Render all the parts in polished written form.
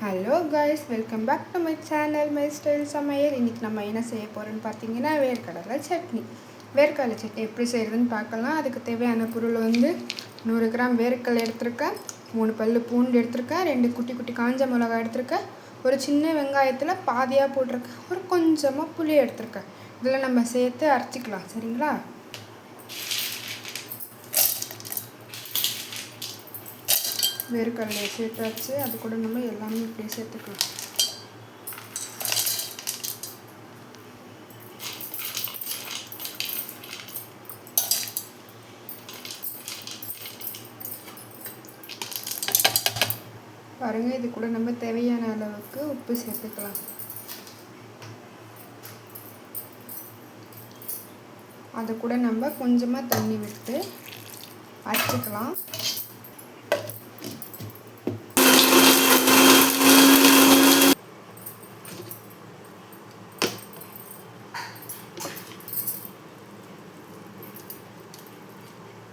Hello guys, welcome back to my channel my style சமையல். இன்றைக்கி நம்ம என்ன செய்ய போகிறோன்னு பார்த்தீங்கன்னா வேர்க்கடலை சட்னி. வேர்க்கடலை சட்னி எப்படி செய்கிறதுன்னு பார்க்கலாம். அதுக்கு தேவையான பொருள் 100 கிராம் வேர்க்கடலை எடுத்திருக்கேன், 3 பல் பூண்டு எடுத்திருக்கேன், 2 குட்டி குட்டி காஞ்ச மிளகா எடுத்திருக்கேன், ஒரு சின்ன வெங்காயத்தில் பாதியாக போட்டிருக்கேன், ஒரு கொஞ்சமாக புளி எடுத்திருக்கேன். இதில் நம்ம சேர்த்து அரைச்சிக்கலாம். சரிங்களா? வேர்க்கடலையை சேர்த்தாச்சு. அது கூட நம்ம எல்லாமே இப்படியே சேர்த்துக்கலாம். பாருங்கள், இது கூட நம்ம தேவையான அளவுக்கு உப்பு சேர்த்துக்கலாம். அது கூட நம்ம கொஞ்சமாக தண்ணி விட்டு அரைச்சிக்கலாம்.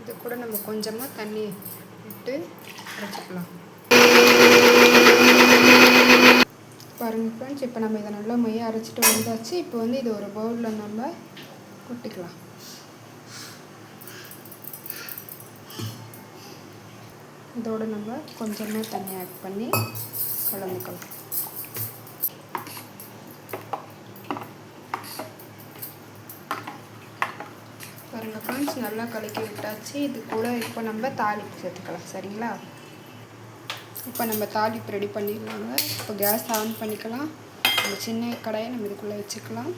இது கூட நம்ம கொஞ்சமாக தண்ணி விட்டு அரைச்சிக்கலாம். பாருங்கள் ஃப்ரெண்ட்ஸ், இப்போ நம்ம இதை நல்லா மையாக அரைச்சிட்டு வந்தாச்சு. இப்போ இது ஒரு பவுலில் நம்ம கொட்டிக்கலாம். இதோடு நம்ம கொஞ்சமாக தண்ணி ஆட் பண்ணி கலந்துக்கலாம். பாருங்கள் ஃப்ரெண்ட்ஸ், நல்லா கலக்கி விட்டாச்சு. இது கூட இப்போ நம்ம தாளிப்பு சேர்த்துக்கலாம். சரிங்களா? இப்போ நம்ம தாளிப்பு ரெடி பண்ணிடலாங்க. இப்போ கேஸ் ஆன் பண்ணிக்கலாம். அந்த சின்ன கடாயை நம்ம இதுக்குள்ளே வச்சுக்கலாம்.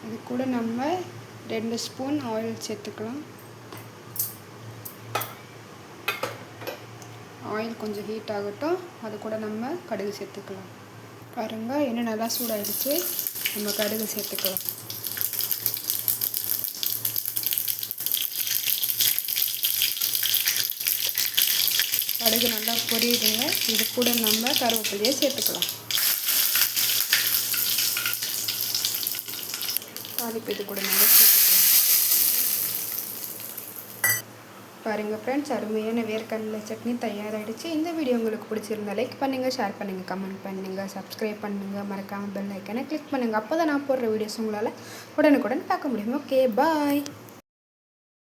இது கூட நம்ம 2 ஸ்பூன் ஆயில் சேர்த்துக்கலாம். ஆயில் கொஞ்சம் ஹீட் ஆகட்டும். அது கூட நம்ம கடுகு சேர்த்துக்கலாம். பாருங்கள், எண்ணெய் நல்லா சூடாகிடுச்சு. நம்ம கடுகு சேர்த்துக்கலாம். கடுகு நல்லா பொரியுதுங்க. இது கூட நம்ம கருவேப்பிலையை சேர்த்துக்கலாம். தாளிப்பு இது கூட நம்ம சேர்த்துக்கலாம். பாருங்கள் ஃப்ரெண்ட்ஸ், அருமையான வேர்க்கடலை சட்னி தயாராகிடுச்சு. இந்த வீடியோ உங்களுக்கு பிடிச்சிருந்தா லைக் பண்ணுங்கள், ஷேர் பண்ணுங்கள், கமெண்ட் பண்ணுங்கள், சப்ஸ்கிரைப் பண்ணுங்கள், மறக்காமல் பெல் ஐக்கனை கிளிக் பண்ணுங்கள். அப்போ தான் நான் போடுற வீடியோஸ் உங்களால் உடனுக்குடன் பார்க்க முடியும். ஓகே, பாய்.